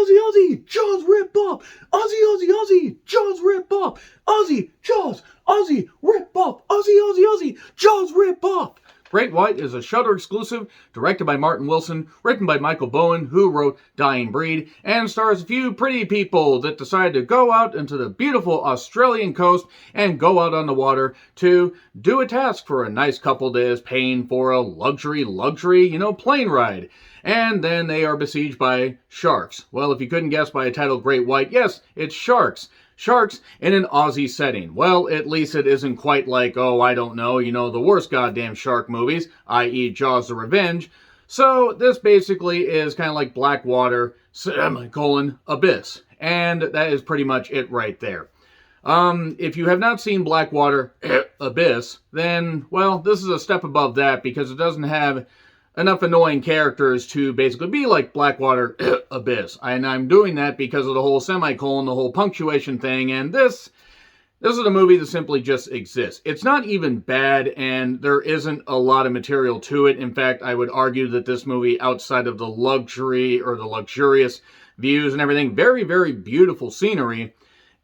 Aussie, Aussie, Jaws rip off! Aussie, Aussie, Aussie, Jaws rip off! Aussie, Jaws, Aussie, rip off! Aussie, Aussie, Aussie, Jaws rip off! Great White is a Shudder exclusive, directed by Martin Wilson, written by Michael Bowen, who wrote Dying Breed, and stars a few pretty people that decide to go out into the beautiful Australian coast and go out on the water to do a task for a nice couple that is paying for a luxury, plane ride. And then they are besieged by sharks. Well, if you couldn't guess by a title Great White, yes, it's sharks. Sharks in an Aussie setting. Well, at least it isn't quite like, the worst goddamn shark movies, i.e. Jaws the Revenge. So this basically is kind of like Blackwater, Abyss. And that is pretty much it right there. If you have not seen Blackwater, Abyss, then, well, this is a step above that because it doesn't have enough annoying characters to basically be like Blackwater Abyss. And I'm doing that because of the whole semicolon, the whole punctuation thing, and this is a movie that simply just exists. It's not even bad, and there isn't a lot of material to it. In fact, I would argue that this movie, outside of the luxury or the luxurious views and everything, very, very beautiful scenery,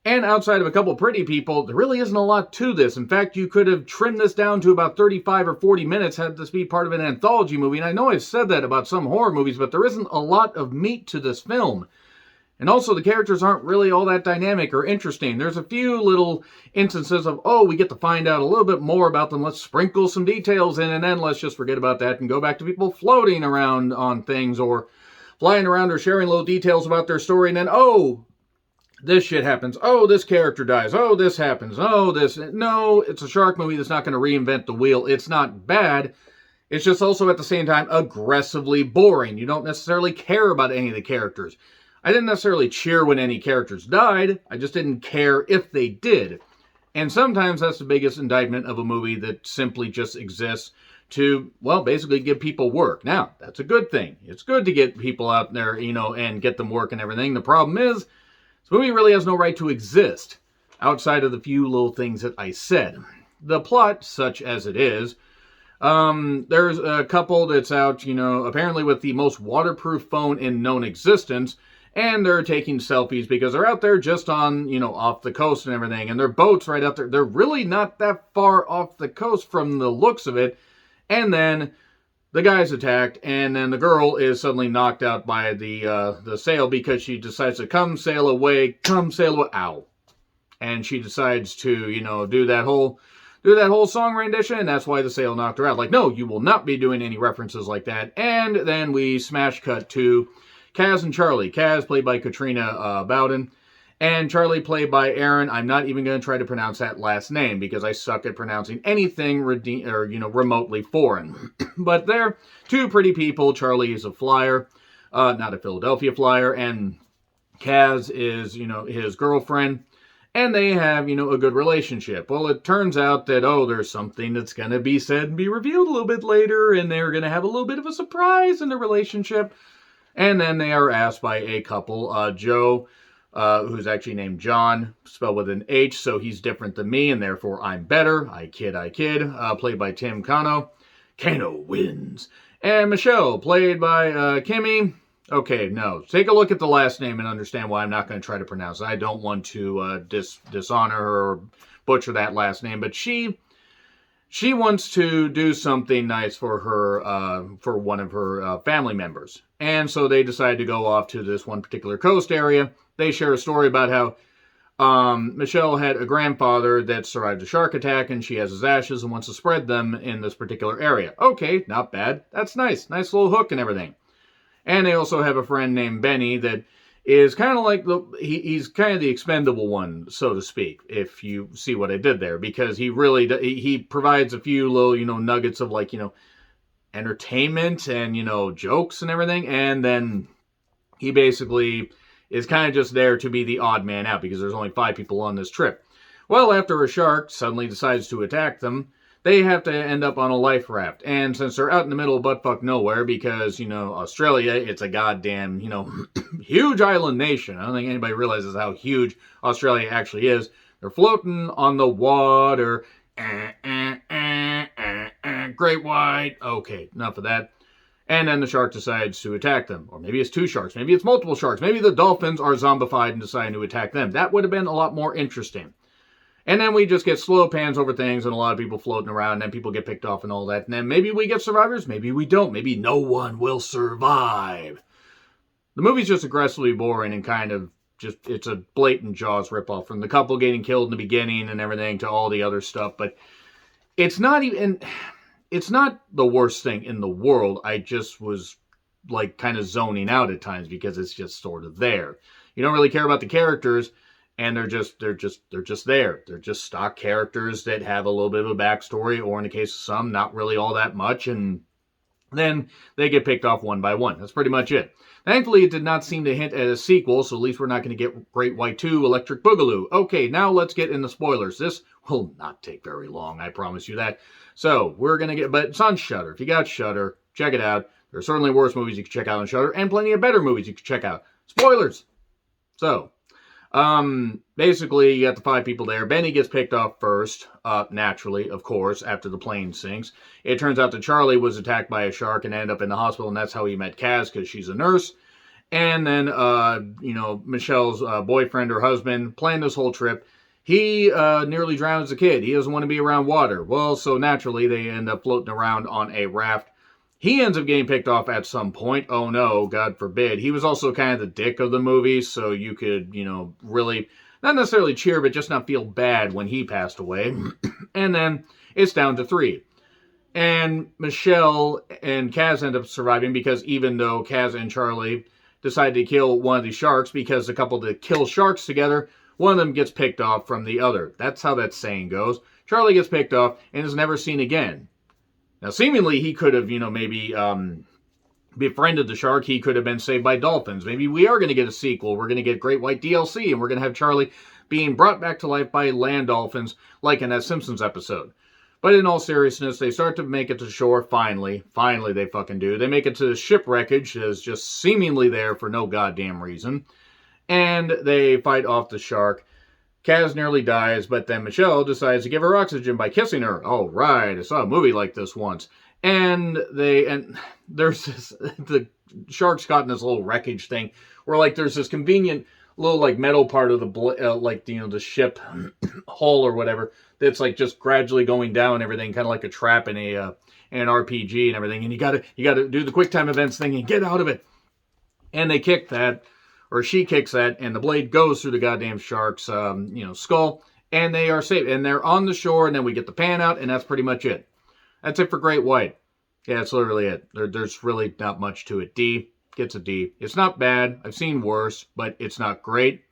and outside of a couple pretty people, there really isn't a lot to this. In fact, you could have trimmed this down to about 35 or 40 minutes had this be part of an anthology movie. And I know I've said that about some horror movies, but there isn't a lot of meat to this film. And also, the characters aren't really all that dynamic or interesting. There's a few little instances of, we get to find out a little bit more about them. Let's sprinkle some details in, and then let's just forget about that and go back to people floating around on things or flying around or sharing little details about their story. And then, this shit happens. This character dies. This happens. This. No, it's a shark movie that's not going to reinvent the wheel. It's not bad. It's just also at the same time aggressively boring. You don't necessarily care about any of the characters. I didn't necessarily cheer when any characters died. I just didn't care if they did. And sometimes that's the biggest indictment of a movie that simply just exists to, basically give people work. Now, that's a good thing. It's good to get people out there, and get them work and everything. The problem is, this movie really has no right to exist outside of the few little things that I said. The plot, such as it is, there's a couple that's out, apparently with the most waterproof phone in known existence, and they're taking selfies because they're out there just on, off the coast and everything, and their boat's right out there. They're really not that far off the coast from the looks of it, and then the guy's attacked, and then the girl is suddenly knocked out by the sail because she decides to come sail away, ow. And she decides to, do that whole song rendition, and that's why the sail knocked her out. Like, no, you will not be doing any references like that. And then we smash cut to Kaz and Charlie. Kaz, played by Katrina Bowden, and Charlie, played by Aaron. I'm not even going to try to pronounce that last name because I suck at pronouncing anything remotely foreign. But they're two pretty people. Charlie is a flyer, not a Philadelphia flyer, and Kaz is, his girlfriend, and they have, a good relationship. Well, it turns out that, there's something that's going to be said and be revealed a little bit later, and they're going to have a little bit of a surprise in the relationship. And then they are asked by a couple, Joe, who's actually named John, spelled with an H, so he's different than me, and therefore I'm better. I kid. Played by Tim Cano. Kano wins. And Michelle, played by Kimmy. Okay, no. Take a look at the last name and understand why I'm not going to try to pronounce it. I don't want to dishonor her or butcher that last name, but she wants to do something nice for her, for one of her family members. And so they decide to go off to this one particular coast area. They share a story about how Michelle had a grandfather that survived a shark attack, and she has his ashes and wants to spread them in this particular area. Okay, not bad. That's nice. Nice little hook and everything. And they also have a friend named Benny that is kind of like he's kind of the expendable one, so to speak, if you see what I did there, because he really he provides a few little nuggets of entertainment and jokes and everything, and then he basically is kind of just there to be the odd man out because there's only 5 people on this trip. Well, after a shark suddenly decides to attack them, they have to end up on a life raft. And since they're out in the middle of buttfuck nowhere, because, Australia, it's a goddamn, huge island nation. I don't think anybody realizes how huge Australia actually is. They're floating on the water. Great White. Okay, enough of that. And then the shark decides to attack them. Or maybe it's two sharks. Maybe it's multiple sharks. Maybe the dolphins are zombified and decide to attack them. That would have been a lot more interesting. And then we just get slow pans over things and a lot of people floating around and then people get picked off and all that. And then maybe we get survivors. Maybe we don't. Maybe no one will survive. The movie's just aggressively boring and kind of just, it's a blatant Jaws ripoff, from the couple getting killed in the beginning and everything to all the other stuff. But it's not the worst thing in the world. I just was like kind of zoning out at times because it's just sort of there. You don't really care about the characters, and they're just there. They're just stock characters that have a little bit of a backstory, or in the case of some, not really all that much, and then they get picked off one by one. That's pretty much it. Thankfully, it did not seem to hint at a sequel, so at least we're not going to get Great White 2 Electric Boogaloo. Okay, now let's get into spoilers. This will not take very long, I promise you that. So, we're going to get, but it's on Shudder. If you got Shudder, check it out. There are certainly worse movies you can check out on Shudder, and plenty of better movies you can check out. Spoilers! So, basically, you got the 5 people there. Benny gets picked off first, naturally, of course, after the plane sinks. It turns out that Charlie was attacked by a shark and ended up in the hospital, and that's how he met Kaz, because she's a nurse. And then, Michelle's boyfriend or husband planned this whole trip. He nearly drowned as a kid. He doesn't want to be around water. Well, so naturally, they end up floating around on a raft. He ends up getting picked off at some point. Oh no, God forbid. He was also kind of the dick of the movie, so you could, really, not necessarily cheer, but just not feel bad when he passed away. And then it's down to 3. And Michelle and Kaz end up surviving because even though Kaz and Charlie decided to kill one of the sharks, because the couple that kill sharks together, one of them gets picked off from the other. That's how that saying goes. Charlie gets picked off and is never seen again. Now, seemingly, he could have, maybe befriended the shark. He could have been saved by dolphins. Maybe we are going to get a sequel. We're going to get Great White DLC, and we're going to have Charlie being brought back to life by land dolphins, like in that Simpsons episode. But in all seriousness, they start to make it to shore, finally. Finally, they fucking do. They make it to the shipwreckage that is just seemingly there for no goddamn reason. And they fight off the shark. Kaz nearly dies, but then Michelle decides to give her oxygen by kissing her. All right, I saw a movie like this once. And there's this, the shark's caught in this little wreckage thing, where like there's this convenient little like metal part of the the ship hull or whatever that's like just gradually going down and everything, kind of like a trap in an RPG and everything. And you gotta do the quick time events thing and get out of it. And they kick that. Or she kicks that, and the blade goes through the goddamn shark's, skull, and they are safe. And they're on the shore, and then we get the pan out, and that's pretty much it. That's it for Great White. Yeah, that's literally it. There's really not much to it. D gets a D. It's not bad. I've seen worse, but it's not great.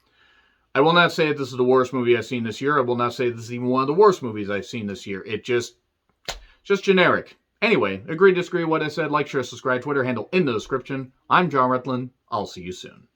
I will not say that this is the worst movie I've seen this year. I will not say this is even one of the worst movies I've seen this year. It just generic. Anyway, agree, disagree with what I said. Like, share, subscribe, Twitter handle in the description. I'm John Rutland. I'll see you soon.